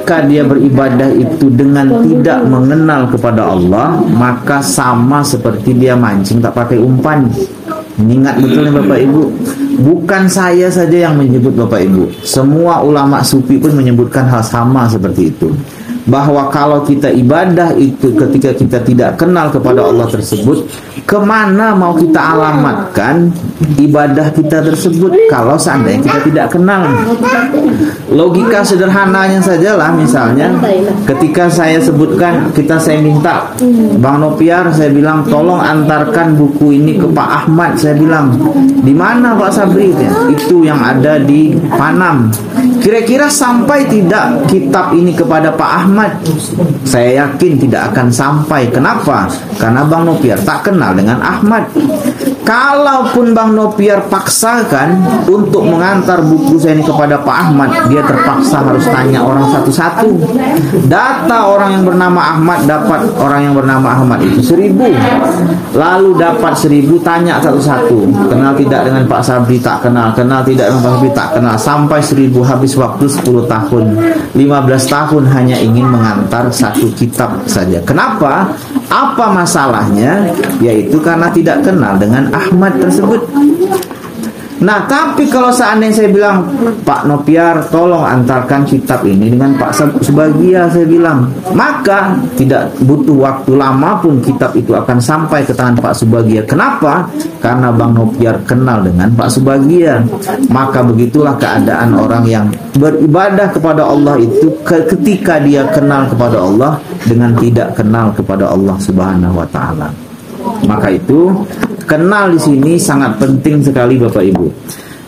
ketika dia beribadah itu dengan tidak mengenal kepada Allah, maka sama seperti dia mancing tak pakai umpan. Ingat betul nih Bapak Ibu, bukan saya saja yang menyebut Bapak Ibu, semua ulama sufi pun menyebutkan hal sama seperti itu, bahwa kalau kita ibadah itu ketika kita tidak kenal kepada Allah tersebut, kemana mau kita alamatkan ibadah kita tersebut kalau seandainya kita tidak kenal? Logika sederhananya sajalah, misalnya ketika saya sebutkan, saya minta Bang Nopiar, saya bilang tolong antarkan buku ini ke Pak Ahmad. Saya bilang, di mana Pak Sabri? Itu yang ada di Panam. Kira-kira sampai tidak kitab ini kepada Pak Ahmad? Saya yakin tidak akan sampai. Kenapa? Karena Bang Nopiar tak kenal dengan Ahmad. Kalaupun Bang Nopiar paksakan untuk mengantar buku saya ini kepada Pak Ahmad, dia terpaksa harus tanya orang satu-satu. Data orang yang bernama Ahmad, dapat orang yang bernama Ahmad itu 1000. Lalu dapat 1000, tanya satu-satu. Kenal tidak dengan Pak Sabri? Tak kenal. Kenal tidak dengan Pak Sabri? Tak kenal. Sampai 1000, habis waktu 10 tahun, 15 tahun hanya ingin mengantar satu kitab saja. Kenapa? Apa masalahnya? Yaitu karena tidak kenal dengan Ahmad tersebut. Nah, tapi kalau seandainya saya bilang, Pak Nopiar tolong antarkan kitab ini dengan Pak Subagia, saya bilang, maka tidak butuh waktu lama pun kitab itu akan sampai ke tangan Pak Subagia. Kenapa? Karena Bang Nopiar kenal dengan Pak Subagia. Maka begitulah keadaan orang yang beribadah kepada Allah itu ketika dia kenal kepada Allah dengan tidak kenal kepada Allah Subhanahu wa taala. Maka itu kenal di sini sangat penting sekali Bapak Ibu.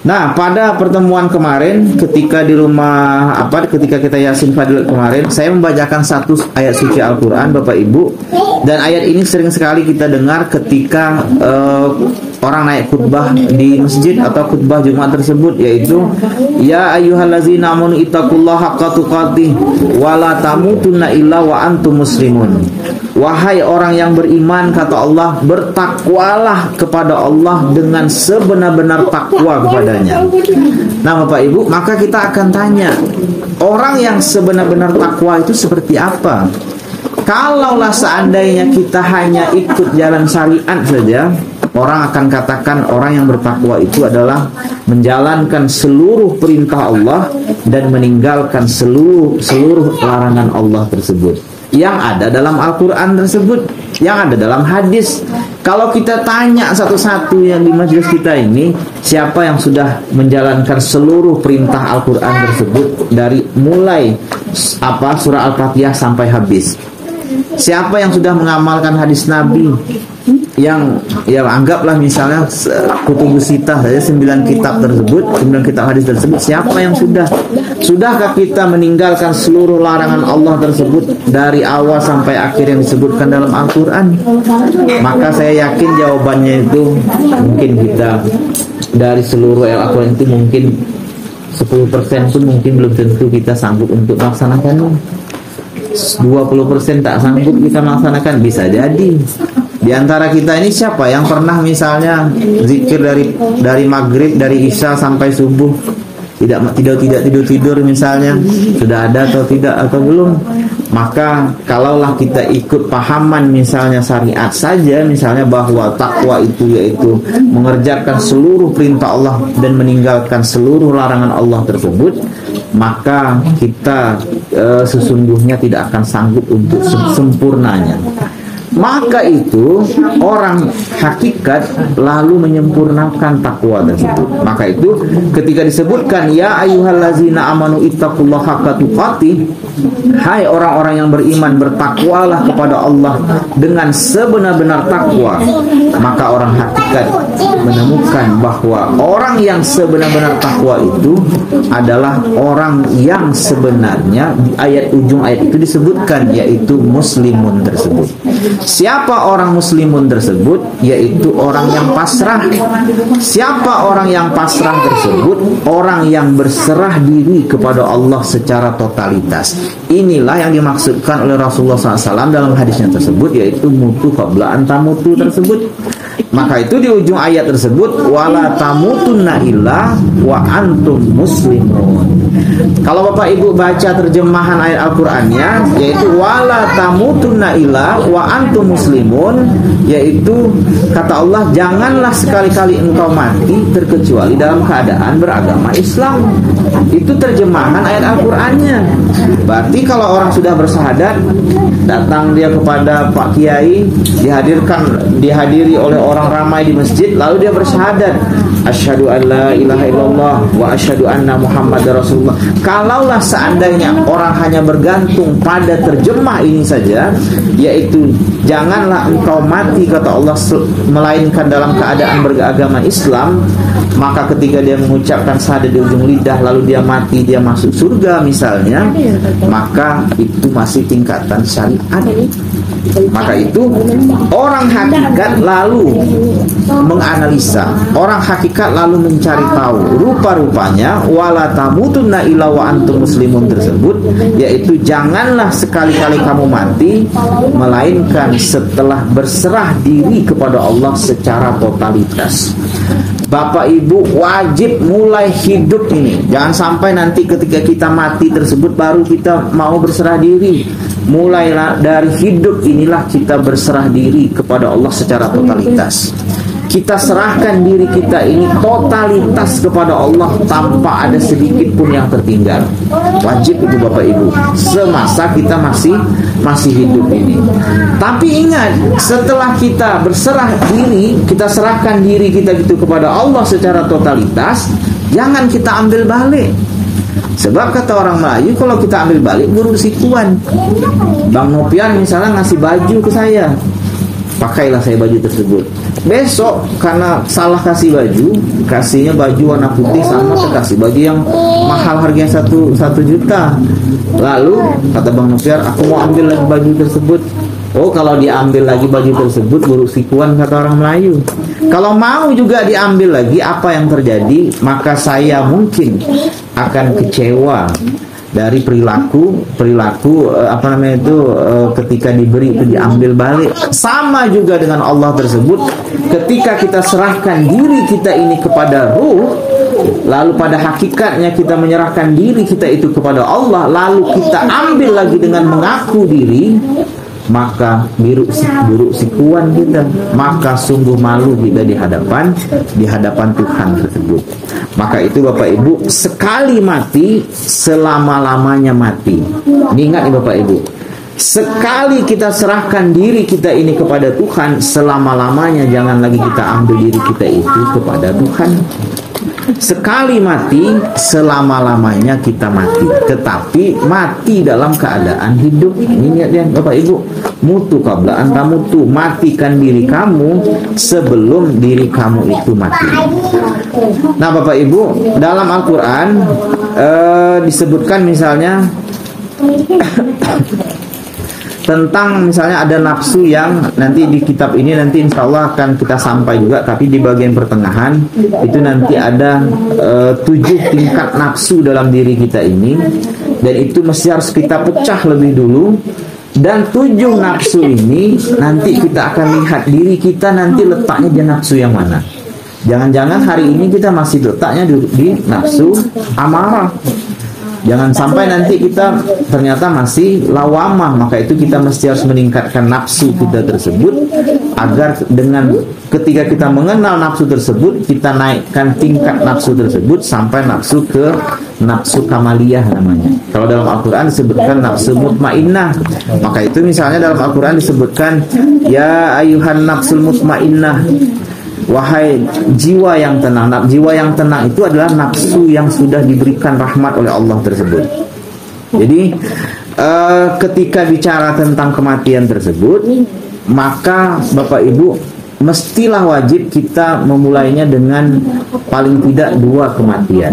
Nah, pada pertemuan kemarin ketika di rumah ketika kita Yasin Fadilat kemarin, saya membacakan satu ayat suci Al-Qur'an Bapak Ibu, dan ayat ini sering sekali kita dengar ketika orang naik khutbah di masjid atau khutbah Jumat tersebut, yaitu ya ayyuhallazina amanu ittaqullaha haqqa tuqatih wa la tamutunna illa wa antum muslimun. Wahai orang yang beriman, kata Allah, bertakwalah kepada Allah dengan sebenar-benar takwa kepadanya. Nah Bapak Ibu, maka kita akan tanya, orang yang sebenar-benar takwa itu seperti apa? Kalaulah seandainya kita hanya ikut jalan syariat saja, orang akan katakan orang yang bertakwa itu adalah menjalankan seluruh perintah Allah dan meninggalkan seluruh larangan Allah tersebut yang ada dalam Al-Quran tersebut, yang ada dalam hadis. Kalau kita tanya satu-satu yang di majelis kita ini, siapa yang sudah menjalankan seluruh perintah Al-Quran tersebut dari mulai surah Al-Fatihah sampai habis? Siapa yang sudah mengamalkan hadis Nabi yang anggaplah misalnya Kutubus Sittah saja 9 kitab tersebut, 9 kitab hadis tersebut, siapa yang sudahkah kita meninggalkan seluruh larangan Allah tersebut dari awal sampai akhir yang disebutkan dalam Al-Quran? Maka saya yakin jawabannya itu mungkin kita dari seluruh Al-Quran itu mungkin 10% pun mungkin belum tentu kita sanggup untuk melaksanakannya. 20% tak sanggup kita melaksanakan, bisa jadi. Di antara kita ini siapa yang pernah misalnya zikir dari maghrib, dari isya sampai subuh tidak tidur misalnya? Sudah ada atau tidak atau belum? Maka kalaulah kita ikut pahaman misalnya syariat saja, misalnya bahwa takwa itu yaitu mengerjakan seluruh perintah Allah dan meninggalkan seluruh larangan Allah tersebut, maka kita sesungguhnya tidak akan sanggup untuk sempurnanya. Maka itu orang hakikat lalu menyempurnakan takwa tersebut. Maka itu ketika disebutkan ya ayyuhallazina amanu ittaqullaha haqqa tuqatih, hai orang-orang yang beriman, bertakwalah kepada Allah dengan sebenar-benar takwa, maka orang hakikat menemukan bahwa orang yang sebenar-benar takwa itu adalah orang yang sebenarnya di ujung ayat itu disebutkan, yaitu muslimun tersebut. Siapa orang muslimun tersebut? Yaitu orang yang pasrah. Siapa orang yang pasrah tersebut? Orang yang berserah diri kepada Allah secara totalitas. Inilah yang dimaksudkan oleh Rasulullah SAW dalam hadisnya tersebut, yaitu mutu qabla anta mutu tersebut. Maka itu di ujung ayat tersebut, wala tamutunna illa wa antum muslimun. Kalau Bapak Ibu baca terjemahan ayat Al-Qur'annya, yaitu wala tamutunna illa wa antum muslimun, yaitu kata Allah, janganlah sekali-kali engkau mati terkecuali dalam keadaan beragama Islam. Itu terjemahan ayat Al-Qur'annya. Berarti kalau orang sudah bersyahadat, datang dia kepada Pak Kiai, dihadiri oleh orang ramai di masjid, lalu dia bersyahadat, asyhadu an la ilaha illallah wa asyhadu anna muhammadar rasulullah. Kalaulah seandainya orang hanya bergantung pada terjemah ini saja, yaitu janganlah engkau mati kata Allah melainkan dalam keadaan beragama Islam, maka ketika dia mengucapkan syahadat di ujung lidah lalu dia mati, dia masuk surga misalnya, maka itu masih tingkatan syariat. Maka itu orang hakikat lalu menganalisa, orang hakikat lalu mencari tahu, rupa-rupanya wala tamutunna illa wa antum muslimun tersebut, yaitu janganlah sekali-kali kamu mati melainkan setelah berserah diri kepada Allah secara totalitas. Bapak Ibu wajib mulai hidup ini. Jangan sampai nanti ketika kita mati tersebut baru kita mau berserah diri. Mulailah dari hidup inilah kita berserah diri kepada Allah secara totalitas. Kita serahkan diri kita ini totalitas kepada Allah tanpa ada sedikit pun yang tertinggal. Wajib itu Bapak Ibu, semasa kita masih hidup ini. Tapi ingat, setelah kita berserah diri, kita serahkan diri kita gitu kepada Allah secara totalitas, jangan kita ambil balik. Sebab kata orang Melayu, kalau kita ambil balik buruk sikuan. Bang Nopian misalnya ngasih baju ke saya, pakailah saya baju tersebut. Besok karena salah kasih baju, kasihnya baju warna putih sama terkasih baju yang mahal harganya 1 juta. Lalu kata Bang Nopian, aku mau ambil lagi baju tersebut. Oh, kalau diambil lagi baju tersebut buruk sikuan kata orang Melayu. Kalau mau juga diambil lagi, apa yang terjadi? Maka saya mungkin akan kecewa dari perilaku ketika diberi itu diambil balik. Sama juga dengan Allah tersebut, ketika kita serahkan diri kita ini kepada ruh, lalu pada hakikatnya kita menyerahkan diri kita itu kepada Allah, lalu kita ambil lagi dengan mengaku diri, maka buruk sikuan kita, maka sungguh malu kita di hadapan Tuhan tersebut. Maka itu Bapak Ibu, sekali mati selama-lamanya mati. Ingat nih Bapak Ibu, sekali kita serahkan diri kita ini kepada Tuhan, selama-lamanya jangan lagi kita ambil diri kita itu kepada Tuhan. Sekali mati, selama-lamanya kita mati. Tetapi mati dalam keadaan hidup. Ingat ya Bapak Ibu, mutu qabla anta mutu, matikan diri kamu sebelum diri kamu itu mati. Nah Bapak Ibu, dalam Al-Quran disebutkan misalnya tentang misalnya ada nafsu yang nanti di kitab ini nanti insya Allah akan kita sampai juga, tapi di bagian pertengahan itu nanti ada 7 tingkat nafsu dalam diri kita ini, dan itu mesti harus kita pecah lebih dulu. Dan 7 nafsu ini nanti kita akan lihat diri kita nanti letaknya di nafsu yang mana. Jangan-jangan hari ini kita masih letaknya di nafsu amarah. Jangan sampai nanti kita ternyata masih lawamah. Maka itu kita mesti harus meningkatkan nafsu kita tersebut, agar dengan ketika kita mengenal nafsu tersebut, kita naikkan tingkat nafsu tersebut sampai nafsu ke nafsu kamaliyah namanya. Kalau dalam Al-Quran disebutkan nafsu mutmainnah. Maka itu misalnya dalam Al-Quran disebutkan, ya ayuhan nafsul mutmainnah, wahai jiwa yang tenang. Jiwa yang tenang itu adalah nafsu yang sudah diberikan rahmat oleh Allah tersebut. Jadi ketika bicara tentang kematian tersebut, maka Bapak Ibu mestilah wajib kita memulainya dengan paling tidak 2 kematian.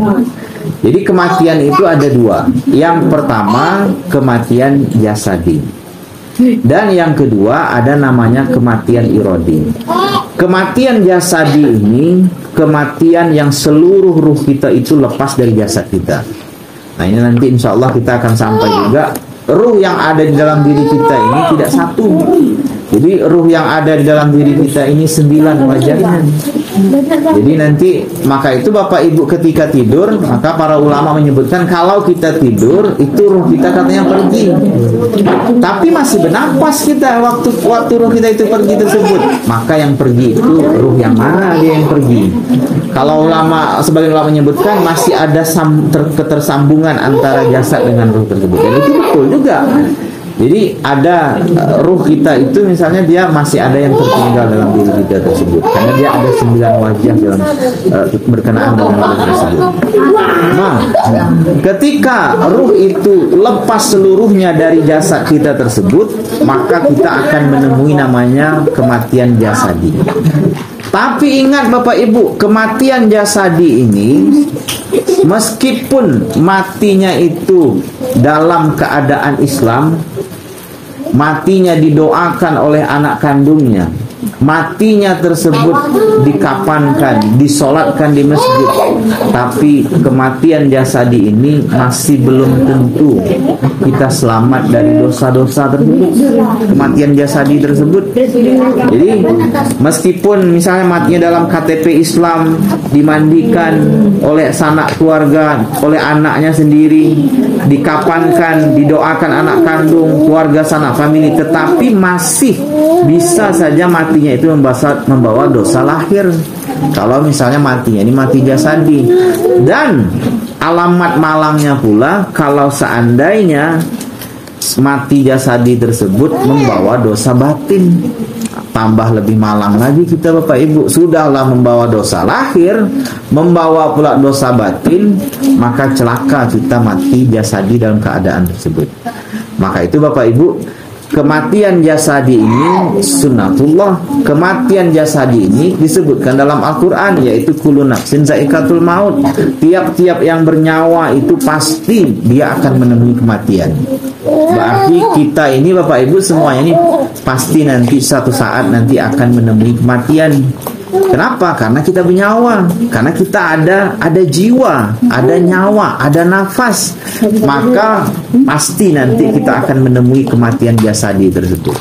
Jadi kematian itu ada 2. Yang pertama kematian jasadi, dan yang kedua ada namanya kematian irodi. Kematian jasadi ini kematian yang seluruh ruh kita itu lepas dari jasad kita. Nah ini nanti insya Allah kita akan sampai juga. Ruh yang ada di dalam diri kita ini tidak satu. Jadi ruh yang ada di dalam diri kita ini 9 wajahnya. Jadi nanti maka itu Bapak Ibu ketika tidur, maka para ulama menyebutkan kalau kita tidur itu ruh kita katanya pergi, tapi masih bernapas kita waktu ruh kita itu pergi tersebut. Maka yang pergi itu ruh yang mana dia yang pergi? Kalau ulama, sebagian ulama menyebutkan masih ada ketersambungan antara jasad dengan ruh tersebut. Dan itu betul juga. Jadi ada ruh kita itu misalnya dia masih ada yang tertinggal dalam diri kita tersebut, karena dia ada 9 wajah dalam berkenaan dengan ruh tersebut. Nah, ketika ruh itu lepas seluruhnya dari jasad kita tersebut, maka kita akan menemui namanya kematian jasadi. Tapi ingat Bapak Ibu, kematian jasadi ini meskipun matinya itu dalam keadaan Islam, matinya didoakan oleh anak kandungnya, matinya tersebut dikafankan, disolatkan di masjid, tapi kematian jasadi ini masih belum tentu kita selamat dari dosa-dosa tersebut. Kematian jasadi tersebut. Jadi meskipun misalnya matinya dalam KTP Islam, dimandikan oleh sanak keluarga, oleh anaknya sendiri, dikafankan, didoakan anak kandung, keluarga sanak famili, tetapi masih bisa saja matinya itu membawa dosa lahir. Kalau misalnya matinya ini mati jasadi. Dan alamat malangnya pula kalau seandainya mati jasadi tersebut membawa dosa batin. Tambah lebih malang lagi kita Bapak Ibu, sudahlah membawa dosa lahir, membawa pula dosa batin, maka celaka kita mati jasadi dalam keadaan tersebut. Maka itu Bapak Ibu, kematian jasadi ini sunnatullah. Kematian jasadi ini disebutkan dalam Al-Quran, yaitu kullu nafsin za'iqatul maut. Tiap-tiap yang bernyawa itu pasti dia akan menemui kematian. Berarti kita ini Bapak Ibu semuanya ini pasti nanti suatu saat nanti akan menemui kematian. Kenapa? Karena kita bernyawa, karena kita ada jiwa, ada nyawa, ada nafas. Maka pasti nanti kita akan menemui kematian jasadi tersebut.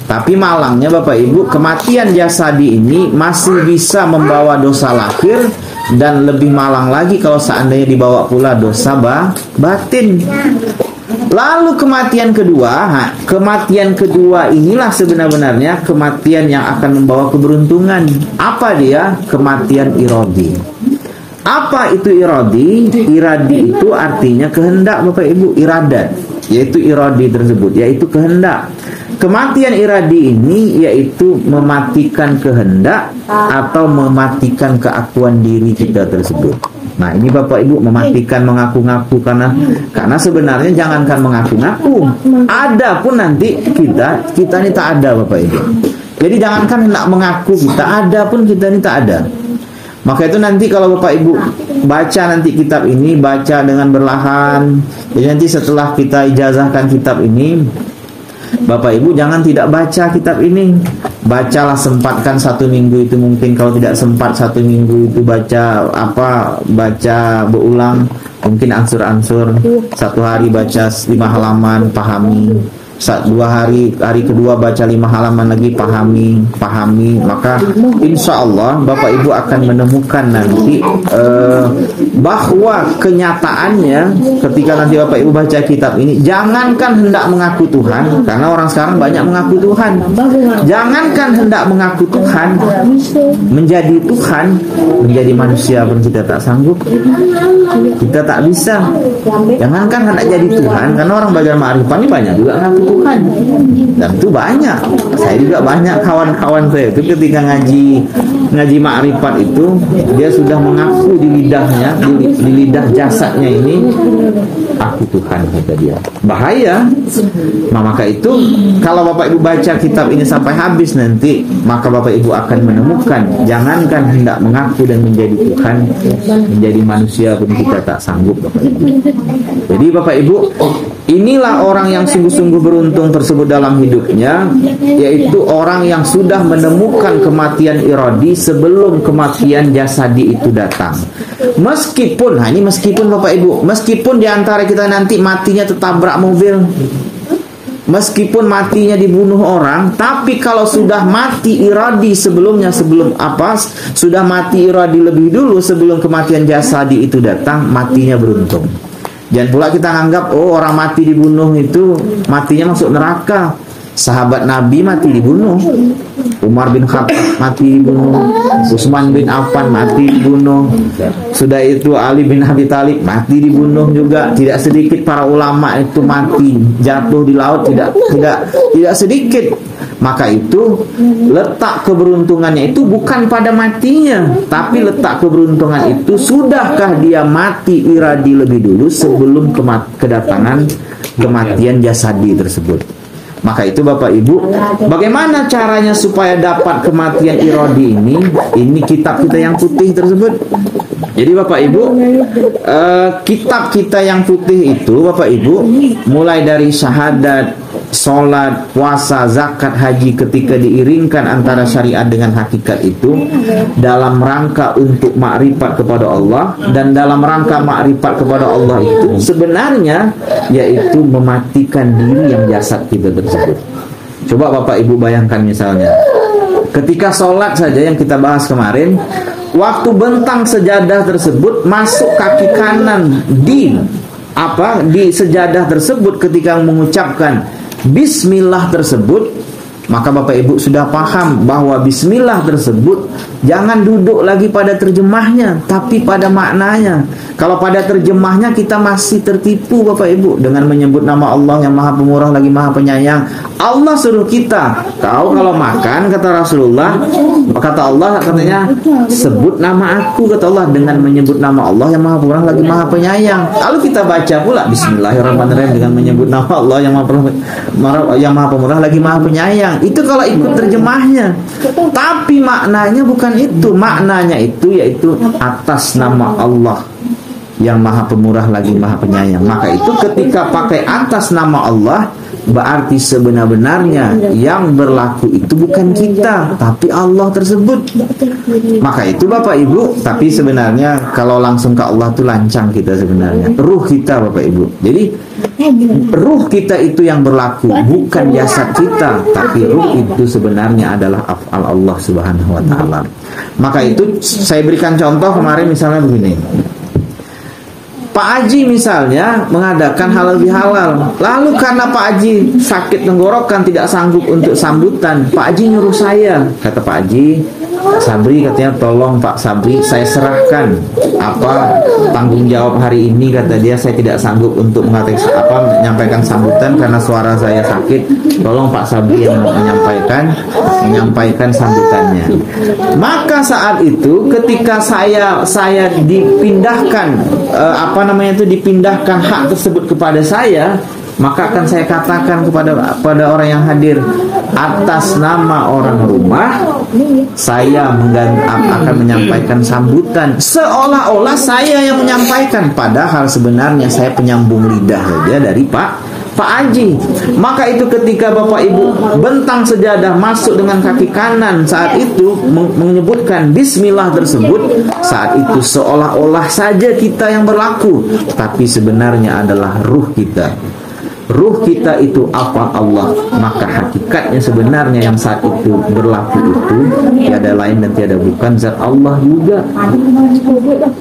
Tapi malangnya Bapak Ibu, kematian jasadi ini masih bisa membawa dosa lahir, dan lebih malang lagi kalau seandainya dibawa pula dosa batin. Lalu kematian kedua inilah sebenarnya kematian yang akan membawa keberuntungan. Apa dia? Kematian iradi. Apa itu iradi? Iradi itu artinya kehendak Bapak Ibu, iradat, yaitu iradi tersebut, yaitu kehendak. Kematian iradi ini yaitu mematikan kehendak atau mematikan keakuan diri kita tersebut. Nah ini Bapak Ibu, mematikan mengaku-ngaku, karena sebenarnya jangankan mengaku-ngaku, ada pun nanti kita ini tak ada Bapak Ibu. Jadi jangankan hendak mengaku kita ada pun kita ini tak ada. Maka itu nanti kalau Bapak Ibu baca nanti kitab ini, baca dengan berlahan. Jadi nanti setelah kita ijazahkan kitab ini, Bapak Ibu jangan tidak baca kitab ini. Bacalah, sempatkan 1 minggu itu, mungkin kalau tidak sempat 1 minggu itu baca berulang, mungkin ansur-ansur. 1 hari baca 5 halaman, pahami. 2 hari kedua baca 5 halaman lagi, pahami. Maka insya Allah Bapak Ibu akan menemukan nanti bahwa kenyataannya ketika nanti Bapak Ibu baca kitab ini, jangankan hendak mengaku Tuhan, karena orang sekarang banyak mengaku Tuhan. Jangankan hendak mengaku Tuhan, menjadi Tuhan, menjadi manusia pun kita tak sanggup, kita tak bisa. Jangankan hendak jadi Tuhan, karena orang belajar ma'rifah ini banyak juga mengaku Tuhan, dan itu banyak. Saya juga banyak kawan-kawan saya itu ketika ngaji ma'rifat itu, dia sudah mengaku di lidahnya, di lidah jasadnya ini, aku Tuhan, kata dia. Bahaya. Maka itu kalau Bapak Ibu baca kitab ini sampai habis nanti, maka Bapak Ibu akan menemukan jangankan hendak mengaku dan menjadi Tuhan, menjadi manusia pun kita tak sanggup Bapak Ibu. Jadi Bapak Ibu, inilah orang yang sungguh-sungguh beruntung tersebut dalam hidupnya, yaitu orang yang sudah menemukan kematian iradi sebelum kematian jasadi itu datang. Meskipun Bapak Ibu, meskipun diantara kita nanti matinya tertabrak mobil, meskipun matinya dibunuh orang, tapi kalau sudah mati iradi sebelumnya, sudah mati iradi lebih dulu sebelum kematian jasadi itu datang, matinya beruntung. Jangan pula kita anggap orang mati dibunuh itu matinya masuk neraka. Sahabat Nabi mati dibunuh, Umar bin Khattab mati dibunuh, Utsman bin Affan mati dibunuh, sudah itu Ali bin Abi Thalib mati dibunuh juga. Tidak sedikit para ulama itu mati jatuh di laut, tidak sedikit. Maka itu letak keberuntungannya itu bukan pada matinya, tapi letak keberuntungan itu sudahkah dia mati iradi lebih dulu sebelum kedatangan kematian jasadi tersebut. Maka itu Bapak Ibu, bagaimana caranya supaya dapat kematian iradi ini? Ini kitab kita yang putih tersebut. Jadi Bapak Ibu, kitab kita yang putih itu Bapak Ibu, mulai dari syahadat, sholat, puasa, zakat, haji, ketika diiringkan antara syariat dengan hakikat itu dalam rangka untuk makrifat kepada Allah, dan dalam rangka makrifat kepada Allah itu sebenarnya yaitu mematikan diri yang jasad kita tersebut. Coba Bapak Ibu bayangkan misalnya, ketika sholat saja yang kita bahas kemarin, waktu bentang sejadah tersebut masuk kaki kanan di sejadah tersebut, ketika mengucapkan Bismillah tersebut, maka Bapak Ibu sudah paham bahwa Bismillah tersebut jangan duduk lagi pada terjemahnya, tapi pada maknanya. Kalau pada terjemahnya kita masih tertipu Bapak Ibu dengan menyebut nama Allah yang Maha Pemurah lagi Maha Penyayang. Allah suruh kita, kau kalau makan, kata Rasulullah, kata Allah katanya, sebut nama aku, kata Allah, dengan menyebut nama Allah yang Maha Pemurah lagi Maha Penyayang. Lalu kita baca pula Bismillahirrahmanirrahim dengan menyebut nama Allah yang Maha Pemurah lagi Maha Penyayang. Itu kalau ikut terjemahnya. Tapi maknanya bukan itu. Maknanya itu yaitu atas nama Allah yang Maha Pemurah lagi Maha Penyayang. Maka itu ketika pakai atas nama Allah, berarti sebenar-benarnya yang berlaku itu bukan kita, tapi Allah tersebut. Maka itu Bapak Ibu, tapi sebenarnya kalau langsung ke Allah itu lancang kita sebenarnya. Ruh kita Bapak Ibu. Jadi ruh kita itu yang berlaku, bukan jasad kita, tapi ruh itu sebenarnya adalah af'al Allah Subhanahu wa taala. Maka itu saya berikan contoh kemarin misalnya begini. Pak Haji misalnya mengadakan halal bihalal, lalu karena Pak Haji sakit tenggorokan tidak sanggup untuk sambutan, Pak Haji nyuruh saya, kata Pak Haji, Sabri katanya, tolong Pak Sabri, saya serahkan tanggung jawab hari ini, kata dia, saya tidak sanggup untuk menyampaikan sambutan karena suara saya sakit, tolong Pak Sabri yang menyampaikan sambutannya. Maka saat itu ketika saya dipindahkan dipindahkan hak tersebut kepada saya, maka akan saya katakan kepada orang yang hadir, atas nama orang rumah saya akan menyampaikan sambutan, seolah-olah saya yang menyampaikan, padahal sebenarnya saya penyambung lidah saja dari Pak Haji. Maka itu ketika Bapak Ibu bentang sejadah masuk dengan kaki kanan, saat itu menyebutkan Bismillah tersebut, saat itu seolah-olah saja kita yang berlaku, tapi sebenarnya adalah ruh kita. Ruh kita itu apa Allah, maka hakikatnya sebenarnya yang saat itu berlaku itu tiada lain dan tiada bukan zat Allah juga.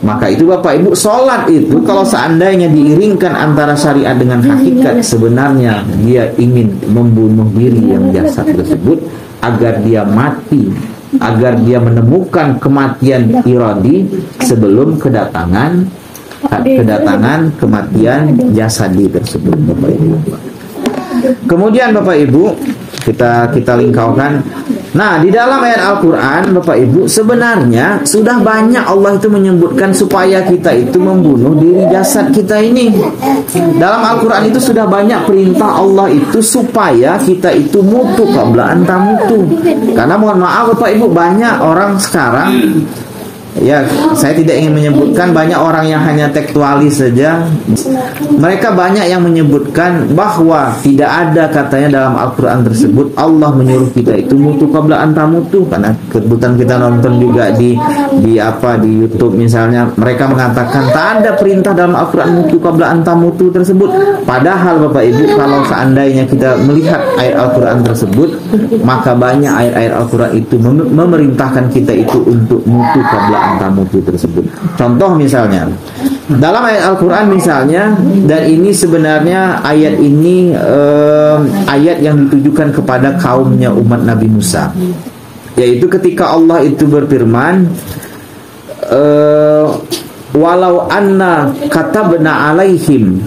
Maka itu Bapak Ibu, sholat itu kalau seandainya diiringkan antara syariat dengan hakikat, sebenarnya dia ingin membunuh diri yang jasad tersebut agar dia mati, agar dia menemukan kematian iradi sebelum kedatangan kematian jasadi tersebut Bapak Ibu. Kemudian Bapak Ibu, kita lingkaukan. Nah, di dalam ayat Al-Quran Bapak Ibu, sebenarnya sudah banyak Allah itu menyebutkan supaya kita itu membunuh diri jasad kita ini. Dalam Al-Quran itu sudah banyak perintah Allah itu supaya kita itu mutu qabla anta mutu. Karena mohon maaf Bapak Ibu, banyak orang sekarang Ya, saya tidak ingin menyebutkan, banyak orang yang hanya tekstualis saja. Mereka banyak yang menyebutkan bahwa tidak ada katanya dalam Al-Quran tersebut Allah menyuruh kita itu mutu qabla an tamutu. Karena kebetulan kita nonton juga di YouTube misalnya, mereka mengatakan tak ada perintah dalam Al-Quran mutu qabla an tamutu tersebut. Padahal Bapak Ibu, kalau seandainya kita melihat ayat Al-Quran tersebut, maka banyak ayat-ayat Al-Quran itu memerintahkan kita itu untuk mutu qabla antamutu tersebut. Contoh misalnya dalam ayat Al-Quran misalnya, dan ini sebenarnya ayat ini ayat yang ditujukan kepada kaumnya umat Nabi Musa, yaitu ketika Allah itu berfirman, walau anna katabna alaihim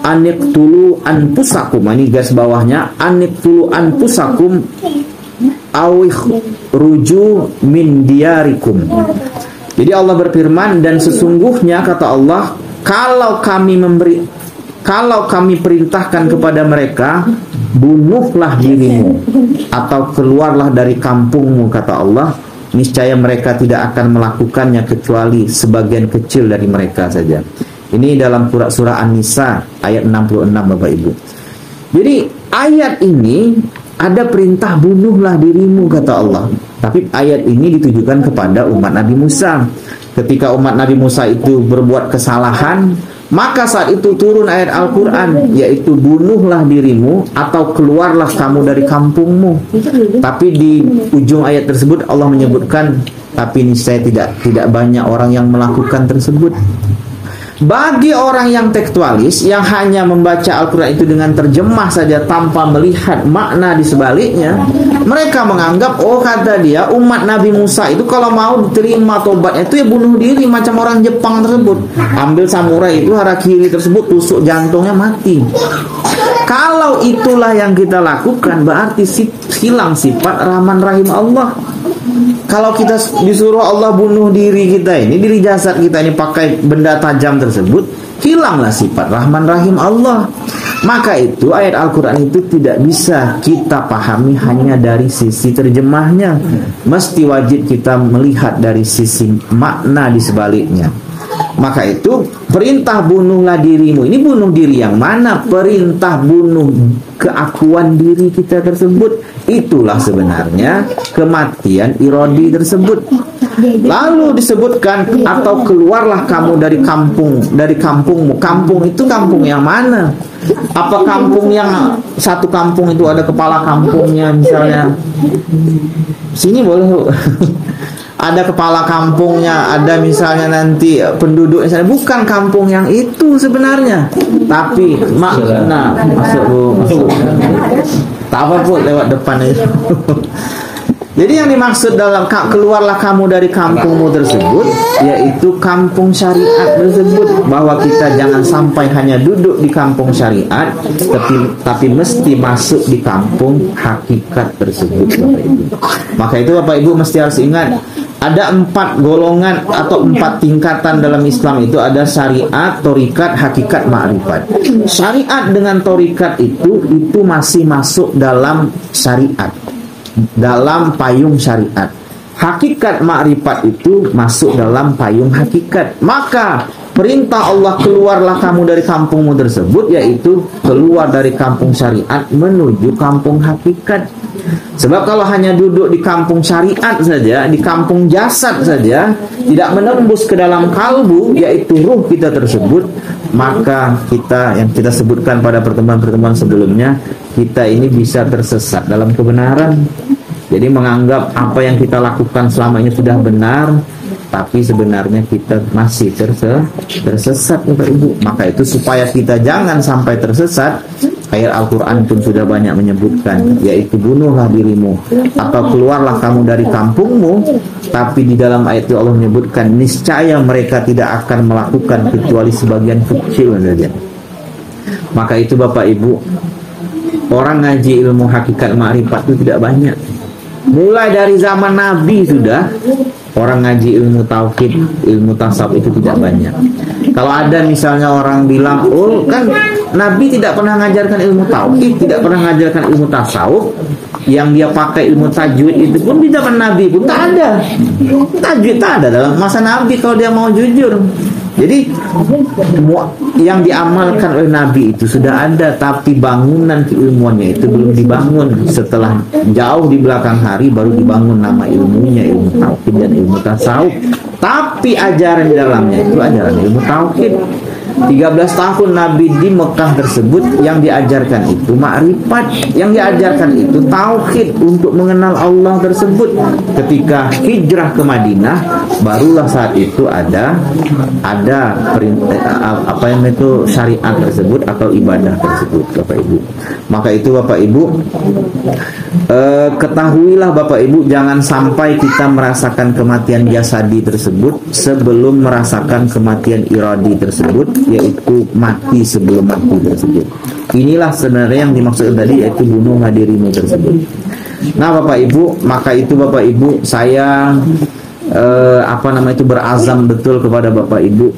aniqtulu anfusakum, ini garis bawahnya, aniqtulu anfusakum awih ruju min diarikum. Jadi Allah berfirman, dan sesungguhnya kata Allah, kalau kami perintahkan kepada mereka, bunuhlah dirimu atau keluarlah dari kampungmu, kata Allah, niscaya mereka tidak akan melakukannya kecuali sebagian kecil dari mereka saja. Ini dalam surah An-Nisa ayat 66 Bapak Ibu. Jadi ayat ini ada perintah bunuhlah dirimu, kata Allah. Tapi ayat ini ditujukan kepada umat Nabi Musa. Ketika umat Nabi Musa itu berbuat kesalahan, maka saat itu turun ayat Al-Quran, yaitu bunuhlah dirimu atau keluarlah kamu dari kampungmu. Tapi di ujung ayat tersebut Allah menyebutkan, tapi niscaya tidak banyak orang yang melakukan tersebut. Bagi orang yang tekstualis, yang hanya membaca Al-Quran itu dengan terjemah saja tanpa melihat makna di sebaliknya, mereka menganggap, oh kata dia, umat Nabi Musa itu kalau mau diterima tobatnya itu ya bunuh diri macam orang Jepang tersebut. Ambil samurai itu harakiri tersebut, tusuk jantungnya, mati. Kalau itulah yang kita lakukan, berarti hilang sifat Rahman Rahim Allah. Kalau kita disuruh Allah bunuh diri kita ini, diri jasad kita ini pakai benda tajam tersebut, hilanglah sifat Rahman Rahim Allah. Maka itu ayat Al-Quran itu tidak bisa kita pahami hanya dari sisi terjemahnya. Mesti wajib kita melihat dari sisi makna di sebaliknya. Maka itu perintah bunuhlah dirimu, ini bunuh diri yang mana? Perintah bunuh keakuan diri kita tersebut. Itulah sebenarnya kematian irodi tersebut. Lalu disebutkan, atau keluarlah kamu dari kampungmu. Kampung itu kampung yang mana? Apa kampung yang satu kampung itu ada kepala kampungnya, misalnya sini boleh ada kepala kampungnya, ada misalnya nanti penduduknya sana. Bukan kampung yang itu sebenarnya, tapi makna masuk. Tak apa pun lewat depan itu. Jadi yang dimaksud dalam keluarlah kamu dari kampungmu tersebut, yaitu kampung syariat tersebut, bahwa kita jangan sampai hanya duduk di kampung syariat, tapi mesti masuk di kampung hakikat tersebut, Bapak Ibu. Maka itu Bapak Ibu mesti harus ingat, ada 4 golongan atau 4 tingkatan dalam Islam itu, ada syariat, thorikat, hakikat, ma'rifat. Syariat dengan thorikat itu masih masuk dalam syariat, dalam payung syariat. Hakikat ma'rifat itu masuk dalam payung hakikat. Maka perintah Allah keluarlah kamu dari kampungmu tersebut, yaitu keluar dari kampung syariat menuju kampung hakikat. Sebab kalau hanya duduk di kampung syariat saja, di kampung jasad saja, tidak menembus ke dalam kalbu, yaitu ruh kita tersebut, maka kita, yang kita sebutkan pada pertemuan-pertemuan sebelumnya, kita ini bisa tersesat dalam kebenaran. Jadi menganggap apa yang kita lakukan selama ini sudah benar, tapi sebenarnya kita masih tersesat, Bapak Ibu. Maka itu supaya kita jangan sampai tersesat, ayat Al-Quran pun sudah banyak menyebutkan, yaitu bunuhlah dirimu atau keluarlah kamu dari kampungmu. Tapi di dalam ayat itu Allah menyebutkan, niscaya mereka tidak akan melakukan kecuali sebagian kecil saja. Maka itu Bapak Ibu, orang ngaji ilmu hakikat ma'rifat itu tidak banyak. Mulai dari zaman Nabi sudah orang ngaji ilmu tauhid, ilmu tasawuf itu tidak banyak. Kalau ada misalnya orang bilang, oh kan Nabi tidak pernah mengajarkan ilmu tauhid, tidak pernah mengajarkan ilmu tasawuf, yang dia pakai ilmu tajwid itu pun di zaman Nabi pun tak ada. Tajwid tak ada dalam masa Nabi kalau dia mau jujur. Jadi yang diamalkan oleh Nabi itu sudah ada, tapi bangunan keilmuannya itu belum dibangun. Setelah jauh di belakang hari baru dibangun nama ilmunya, ilmu tauhid dan ilmu tasawuf. Tapi ajaran di dalamnya itu ajaran ilmu tauhid. 13 tahun Nabi di Mekah tersebut yang diajarkan itu makrifat, yang diajarkan itu tauhid untuk mengenal Allah tersebut. Ketika hijrah ke Madinah, barulah saat itu ada apa yang itu syariat tersebut atau ibadah tersebut, Bapak Ibu. Maka itu Bapak Ibu, ketahuilah Bapak Ibu, jangan sampai kita merasakan kematian jasadi tersebut sebelum merasakan kematian iradi tersebut, yaitu mati sebelum mati tersebut. Inilah sebenarnya yang dimaksud tadi, yaitu bunuhlah dirimu tersebut. Nah Bapak Ibu, maka itu Bapak Ibu, saya berazam betul kepada Bapak Ibu,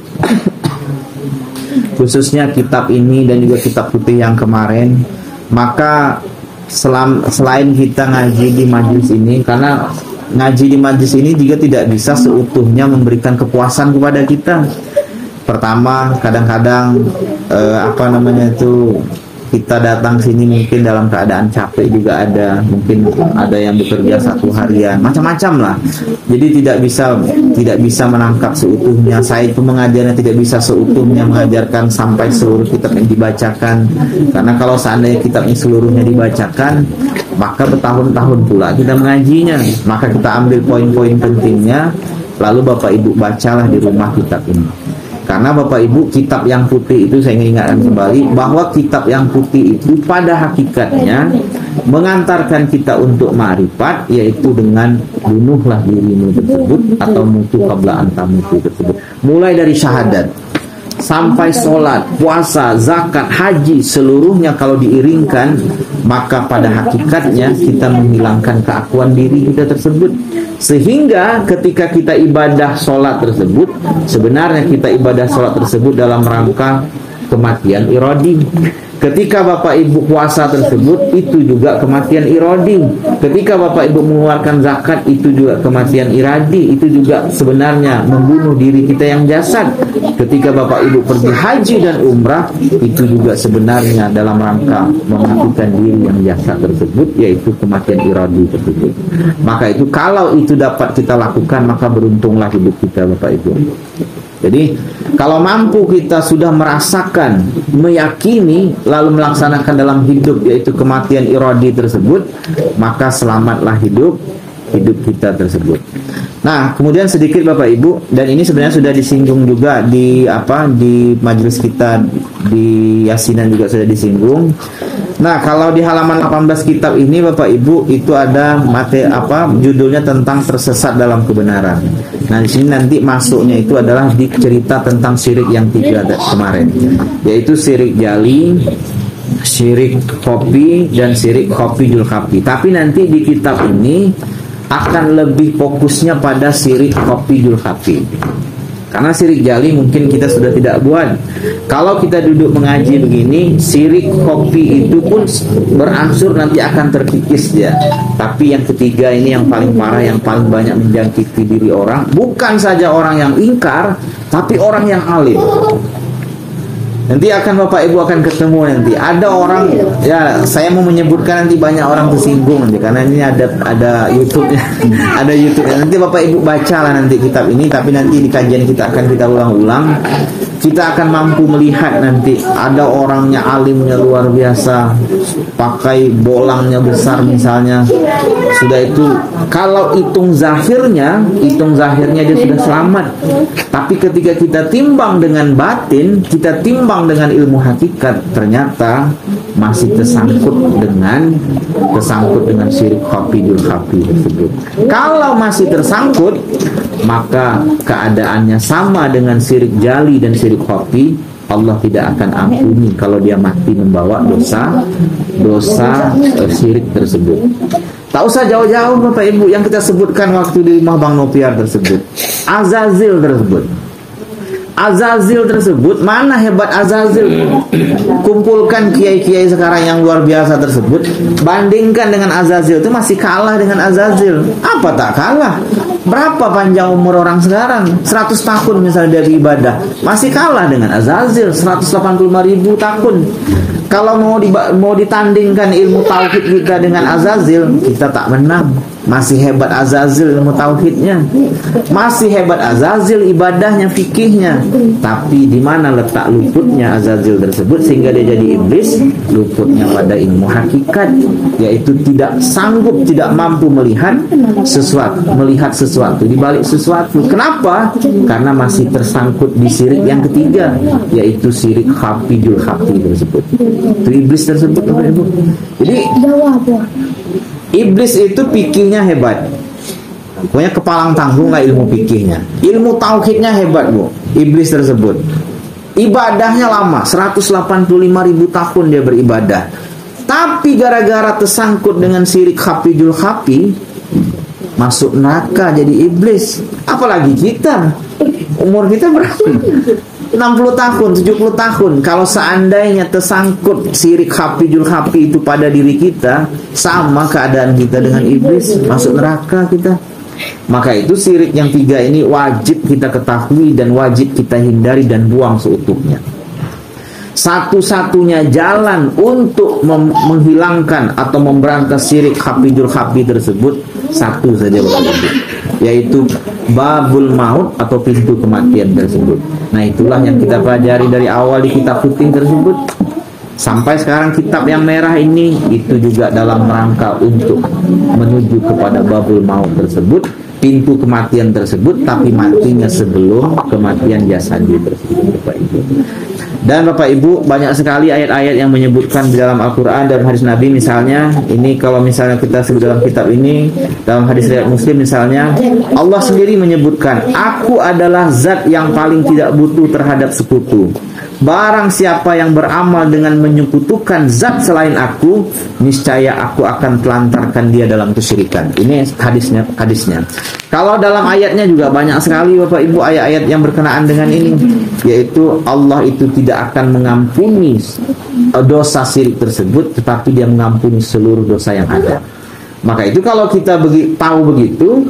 khususnya kitab ini dan juga kitab putih yang kemarin. Maka selain kita ngaji di majlis ini, karena ngaji di majlis ini juga tidak bisa seutuhnya memberikan kepuasan kepada kita. Pertama, kadang-kadang kita datang sini mungkin dalam keadaan capek juga ada, mungkin ada yang bekerja 1 harian, macam-macam lah. Jadi tidak bisa menangkap seutuhnya. Saya itu mengajarnya tidak bisa seutuhnya mengajarkan sampai seluruh kitab yang dibacakan, karena kalau seandainya kitabnya seluruhnya dibacakan, maka bertahun-tahun pula kita mengajinya. Maka kita ambil poin-poin pentingnya, lalu Bapak Ibu bacalah di rumah kitab ini. Karena Bapak Ibu, kitab yang putih itu saya ingin ingatkan kembali bahwa kitab yang putih itu pada hakikatnya mengantarkan kita untuk ma'rifat, yaitu dengan bunuhlah dirimu tersebut atau mutu qabla antamutu tersebut. Mulai dari syahadat sampai sholat, puasa, zakat, haji, seluruhnya kalau diiringkan, maka pada hakikatnya kita menghilangkan keakuan diri kita tersebut. Sehingga ketika kita ibadah sholat tersebut, sebenarnya kita ibadah sholat tersebut dalam rangka kematian iradi. Ketika Bapak Ibu puasa tersebut, itu juga kematian iradi. Ketika Bapak Ibu mengeluarkan zakat, itu juga kematian iradi. Itu juga sebenarnya membunuh diri kita yang jasad. Ketika Bapak Ibu pergi haji dan umrah, itu juga sebenarnya dalam rangka mematikan diri yang jasad tersebut, yaitu kematian iradi tersebut. Maka itu kalau itu dapat kita lakukan, maka beruntunglah hidup kita Bapak Ibu. Jadi kalau mampu kita sudah merasakan, meyakini, lalu melaksanakan dalam hidup, yaitu kematian iradi tersebut, maka selamatlah hidup kita tersebut. Nah, kemudian sedikit Bapak Ibu, dan ini sebenarnya sudah disinggung juga di majelis kita di Yasinan juga sudah disinggung. Nah, kalau di halaman 18 kitab ini Bapak Ibu, itu ada judulnya tentang tersesat dalam kebenaran. Nah, di sini nanti masuknya itu adalah di cerita tentang syirik yang 3 kemarin, yaitu syirik jali, syirik kopi, dan syirik khafiyul khafi. Tapi nanti di kitab ini akan lebih fokusnya pada syirik khafiyul khafi. Karena syirik jali mungkin kita sudah tidak buat. Kalau kita duduk mengaji begini, syirik kopi itu pun berangsur nanti akan terkikis ya. Tapi yang ketiga ini yang paling parah, yang paling banyak menjangkiti diri orang. Bukan saja orang yang ingkar, tapi orang yang alim. Nanti Bapak Ibu akan ketemu nanti. Ada orang, ya saya mau menyebutkan nanti banyak orang tersinggung nanti, karena ini ada YouTube-nya. Ada YouTube-nya. Nanti Bapak Ibu bacalah nanti kitab ini, tapi nanti di kajian kita akan kita ulang-ulang. Kita akan mampu melihat nanti ada orangnya alimnya luar biasa, pakai bolangnya besar misalnya. Sudah itu kalau hitung zahirnya dia sudah selamat. Tapi ketika kita timbang dengan batin, kita timbang dengan ilmu hakikat, ternyata masih tersangkut dengan syirik khafiyul khafi tersebut. Kalau masih tersangkut, maka keadaannya sama dengan syirik jali dan syirik khafi. Allah tidak akan ampuni kalau dia mati membawa dosa syirik tersebut. Tak usah jauh-jauh Bapak Ibu, yang kita sebutkan waktu di rumah Bang Nopiar tersebut, Azazil tersebut. Azazil tersebut, mana hebat Azazil? Kumpulkan kiai-kiai sekarang yang luar biasa tersebut, bandingkan dengan Azazil, itu masih kalah dengan Azazil. Apa tak kalah? Berapa panjang umur orang sekarang? 100 tahun misalnya dari ibadah, masih kalah dengan Azazil 185.000 tahun. Kalau mau ditandingkan ilmu tauhid kita dengan Azazil, kita tak menang. Masih hebat Azazil ilmu tauhidnya, masih hebat Azazil ibadahnya, fikihnya. Tapi di mana letak luputnya Azazil tersebut sehingga dia jadi iblis? Luputnya pada ilmu hakikat, yaitu tidak sanggup, tidak mampu melihat sesuatu di balik sesuatu. Kenapa? Karena masih tersangkut di syirik yang ketiga, yaitu syirik khafiyul khafi tersebut. Itu iblis tersebut, Bapak Ibu. Jadi iblis itu fikihnya hebat, pokoknya kepalang tanggung lah ilmu fikihnya. Ilmu tauhidnya hebat, Bu, iblis tersebut. Ibadahnya lama, 185.000 tahun dia beribadah. Tapi gara-gara tersangkut dengan syirik khafiyul khafi, masuk neraka jadi iblis. Apalagi kita, umur kita berapa? 60 tahun, 70 tahun. Kalau seandainya tersangkut syirik khafiyul khafi itu pada diri kita, sama keadaan kita dengan iblis, masuk neraka kita. Maka itu syirik yang 3 ini wajib kita ketahui dan wajib kita hindari dan buang seutuhnya. Satu-satunya jalan untuk menghilangkan atau memberantas syirik khafiyul khafi tersebut satu saja, Bapak Ibu, yaitu babul maut atau pintu kematian tersebut. Nah, itulah yang kita pelajari dari awal di kitab puting tersebut sampai sekarang. Kitab yang merah ini itu juga dalam rangka untuk menuju kepada babul maut tersebut, pintu kematian tersebut, tapi matinya sebelum kematian jasadi tersebut, Bapak Ibu. Dan Bapak Ibu, banyak sekali ayat-ayat yang menyebutkan di dalam Al-Quran dan hadis Nabi. Misalnya ini, kalau misalnya kita sebut dalam kitab ini, dalam hadis riwayat Muslim misalnya, Allah sendiri menyebutkan, aku adalah zat yang paling tidak butuh terhadap sekutu. Barang siapa yang beramal dengan menyekutukan zat selain aku, niscaya aku akan telantarkan dia dalam kesyirikan. Ini hadisnya. Kalau dalam ayatnya juga banyak sekali, Bapak Ibu, ayat-ayat yang berkenaan dengan ini, yaitu Allah itu tidak akan mengampuni dosa syirik tersebut, tetapi dia mengampuni seluruh dosa yang ada. Maka itu kalau kita tahu begitu,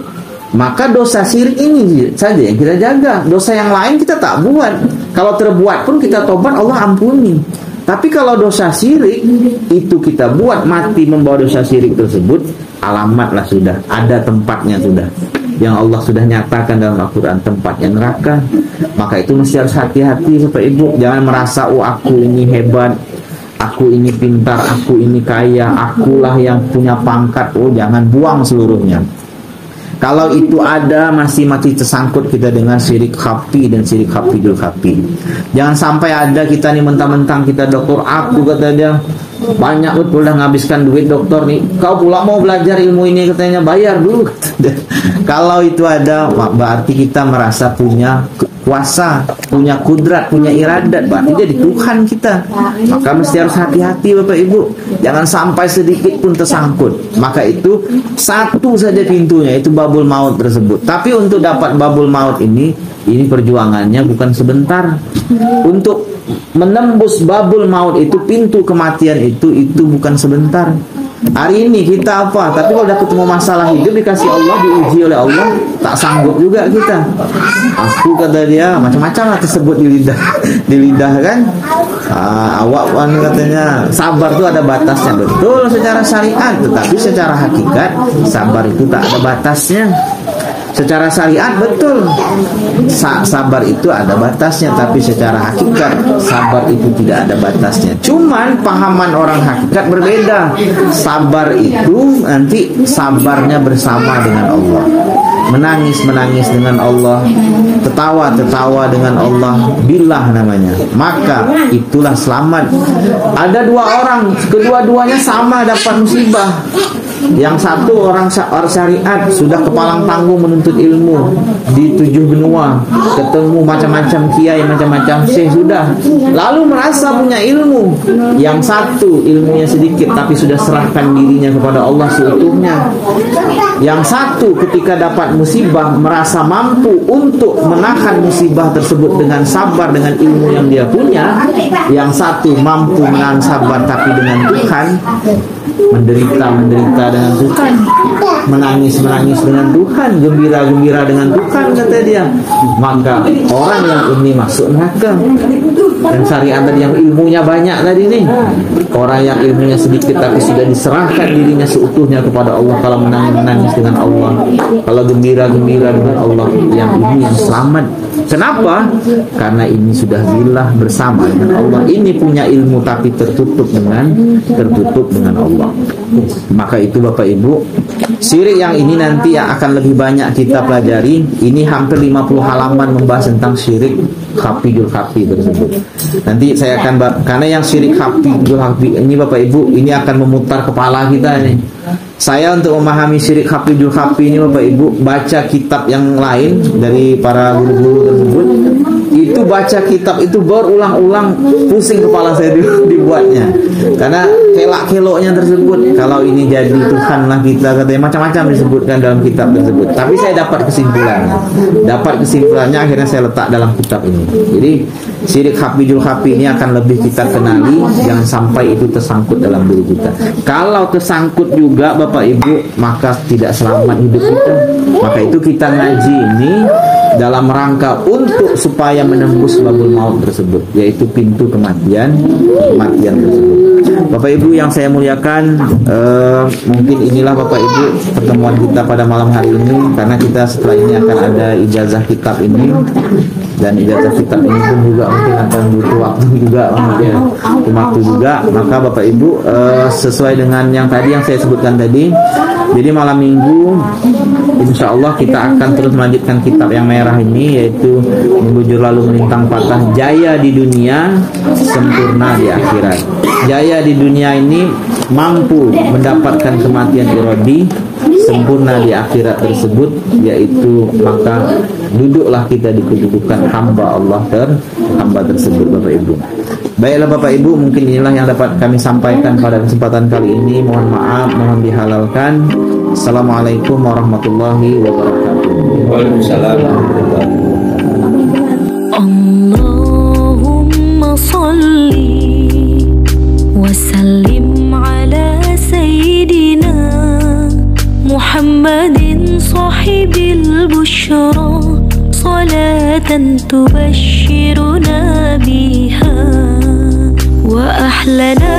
maka dosa syirik ini saja yang kita jaga. Dosa yang lain kita tak buat. Kalau terbuat pun kita tobat, Allah ampuni. Tapi kalau dosa syirik itu kita buat, mati membawa dosa syirik tersebut, alamatlah sudah, ada tempatnya sudah, yang Allah sudah nyatakan dalam Al-Quran, tempatnya neraka. Maka itu mesti harus hati-hati, Bapak Ibu. Jangan merasa, oh aku ini hebat, aku ini pintar, aku ini kaya, akulah yang punya pangkat. Oh, jangan, buang seluruhnya. Kalau itu ada, masih tersangkut kita dengan syirik khafi dan syirik khafiyul khafi. Jangan sampai ada kita nih mentang-mentang kita dokter, aku kata dia banyak betul dah ngabiskan duit dokter nih, kau pula mau belajar ilmu ini katanya bayar dulu. Kalau itu ada, berarti kita merasa punya kuasa, punya kudrat, punya iradat, berarti jadi Tuhan kita. Maka mesti harus hati-hati, Bapak Ibu, jangan sampai sedikit pun tersangkut. Maka itu satu saja pintunya, itu babul maut tersebut. Tapi untuk dapat babul maut ini perjuangannya bukan sebentar. Untuk menembus babul maut itu, pintu kematian itu bukan sebentar. Hari ini kita apa? Tapi kalau udah ketemu masalah hidup, dikasih Allah, diuji oleh Allah, tak sanggup juga kita. Aku, kata dia, macam-macam lah tersebut di lidah kan. Awak katanya sabar itu ada batasnya, betul secara syariat, tetapi secara hakikat sabar itu tak ada batasnya. Secara syariat betul, sabar itu ada batasnya, tapi secara hakikat sabar itu tidak ada batasnya. Cuman pahaman orang hakikat berbeda. Sabar itu nanti sabarnya bersama dengan Allah, menangis dengan Allah, tertawa dengan Allah, billah namanya. Maka itulah selamat. Ada 2 orang, kedua-duanya sama dapat musibah. Yang satu orang syariat, sudah kepalang tanggung menuntut ilmu di 7 benua, ketemu macam-macam kiai, macam-macam syekh sudah, lalu merasa punya ilmu. Yang satu ilmunya sedikit tapi sudah serahkan dirinya kepada Allah seutuhnya. Yang satu ketika dapat musibah merasa mampu untuk menahan musibah tersebut dengan sabar, dengan ilmu yang dia punya. Yang satu mampu menahan sabar tapi dengan Tuhan, menderita dengan Tuhan, menangis dengan Tuhan, gembira dengan Tuhan, kata dia. Maka orang yang ini masuk neraka. Dan syariat tadi yang ilmunya banyak tadi nih, orang yang ilmunya sedikit tapi sudah diserahkan dirinya seutuhnya kepada Allah. Kalau menangis dengan Allah, kalau gembira dengan Allah, yang ini yang selamat. Kenapa? Karena ini sudah billah bersama dengan Allah. Ini punya ilmu tapi tertutup dengan Allah. Maka itu Bapak Ibu, syirik yang ini nanti yang akan lebih banyak kita pelajari. Ini hampir 50 halaman membahas tentang syirik khafiyul khafi tersebut. Nanti saya akan, karena yang syirik khafiyul khafi ini Bapak Ibu, ini akan memutar kepala kita nih. Saya untuk memahami syirik khafiyul khafi ini Bapak Ibu, baca kitab yang lain dari para guru-guru tersebut. Itu baca kitab itu berulang-ulang, pusing kepala saya dibuatnya. Karena kelak-keloknya tersebut, kalau ini jadi Tuhan lah kita, katanya macam-macam disebutkan dalam kitab tersebut. Tapi saya dapat kesimpulannya akhirnya saya letak dalam kitab ini. Jadi syirik khafiyul khafi ini akan lebih kita kenali, jangan sampai itu tersangkut dalam diri kita. Kalau tersangkut juga Bapak Ibu, maka tidak selamat hidup kita. Maka itu kita ngaji ini dalam rangka untuk supaya menembus babul maut tersebut, yaitu pintu kematian tersebut. Bapak Ibu yang saya muliakan, mungkin inilah Bapak Ibu pertemuan kita pada malam hari ini, karena kita setelah ini akan ada ijazah kitab ini, dan ijazah kitab ini pun juga mungkin akan butuh waktu juga. Maka Bapak Ibu, sesuai dengan yang tadi yang saya sebutkan tadi, jadi malam minggu insya Allah kita akan terus melanjutkan kitab yang merah ini, yaitu Membujur Lalu Melintang Patah, jaya di dunia, sempurna di akhirat. Jaya di dunia ini mampu mendapatkan kematian iradi, sempurna di akhirat tersebut, yaitu maka duduklah kita di kedudukan hamba Allah hamba tersebut Bapak Ibu. Baiklah Bapak Ibu, mungkin inilah yang dapat kami sampaikan pada kesempatan kali ini. Mohon maaf, mohon dihalalkan. Assalamualaikum warahmatullahi wabarakatuh. Waalaikumsalam warahmatullahi wabarakatuh. Allahumma salli wa sallim ala sayyidina Muhammadin sahibil bushra, salatan tubashshiruna biha wa ahlana